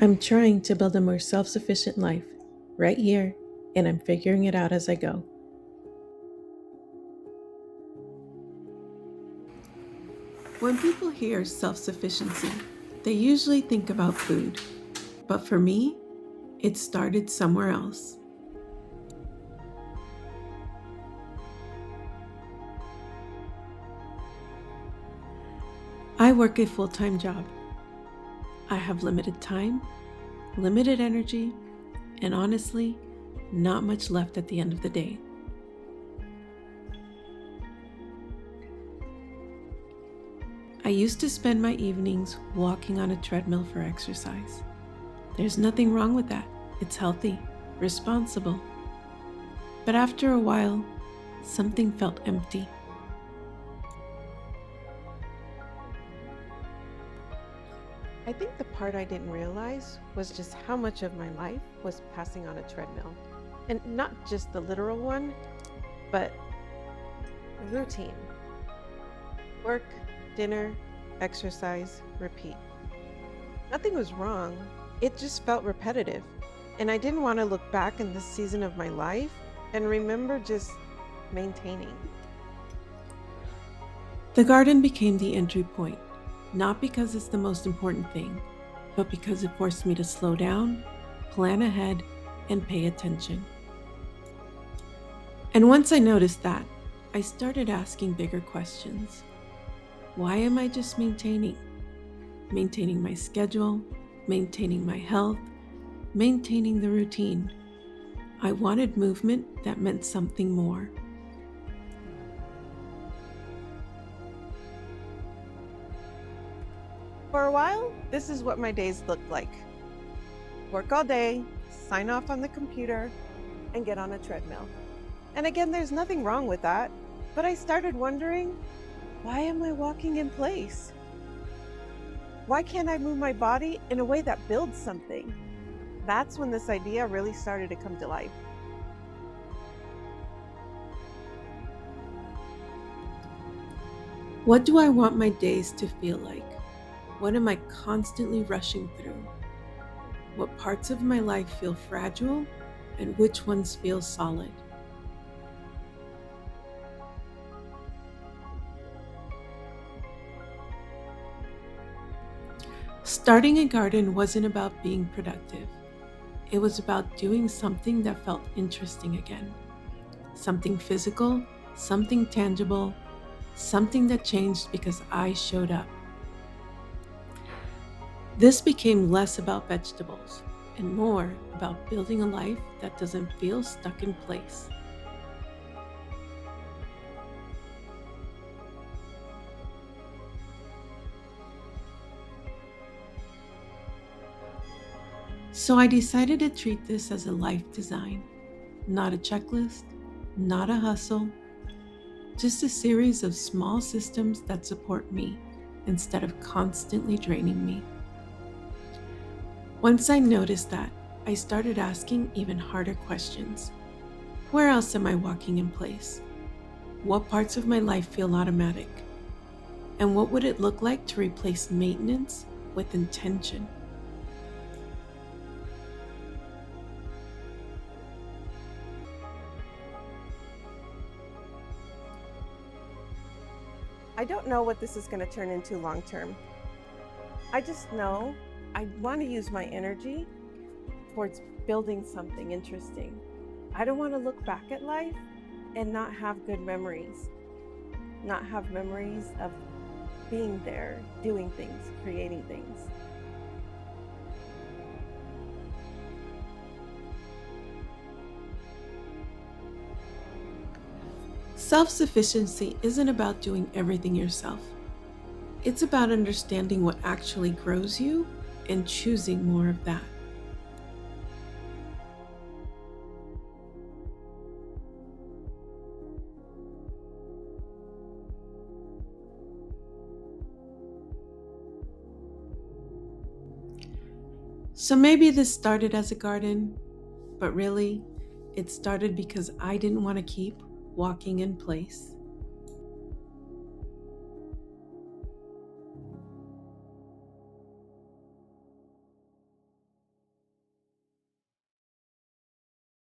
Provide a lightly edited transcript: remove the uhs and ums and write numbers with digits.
I'm trying to build a more self sufficient life right here, and I'm figuring it out as I go. When people hear self sufficiency, they usually think about food. But for me, it started somewhere else. I work a full time job. I have limited time, limited energy, and honestly, not much left at the end of the day. I used to spend my evenings walking on a treadmill for exercise. There's nothing wrong with that. It's healthy, responsible. But after a while, something felt empty. I think the part I didn't realize was just how much of my life was passing on a treadmill. And not just the literal one, but routine. Work, dinner, exercise, repeat. Nothing was wrong. It just felt repetitive. And I didn't want to look back in this season of my life and remember just maintaining. The garden became the entry point, not because it's the most important thing, but because it forced me to slow down, plan ahead, and pay attention. And once I noticed that, I started asking bigger questions. Why am I just maintaining? Maintaining my schedule, maintaining my health, maintaining the routine. I wanted movement that meant something more. For a while, this is what my days looked like. Work all day, sign off on the computer, and get on a treadmill. And again, there's nothing wrong with that, but I started wondering, why am I walking in place? Why can't I move my body in a way that builds something? That's when this idea really started to come to life. What do I want my days to feel like? What am I constantly rushing through? What parts of my life feel fragile and which ones feel solid? Starting a garden wasn't about being productive. It was about doing something that felt interesting again. Something physical, something tangible, something that changed because I showed up. This became less about vegetables and more about building a life that doesn't feel stuck in place. So I decided to treat this as a life design, not a checklist, not a hustle, just a series of small systems that support me instead of constantly draining me. Once I noticed that, I started asking even harder questions. Where else am I walking in place? What parts of my life feel automatic? And what would it look like to replace maintenance with intention? I don't know what this is going to turn into long term. I just know I want to use my energy towards building something interesting. I don't want to look back at life and not have good memories, not have memories of being there, doing things, creating things. Self-sufficiency isn't about doing everything yourself. It's about understanding what actually grows you and choosing more of that. So maybe this started as a garden, but really, it started because I didn't want to keep walking in place.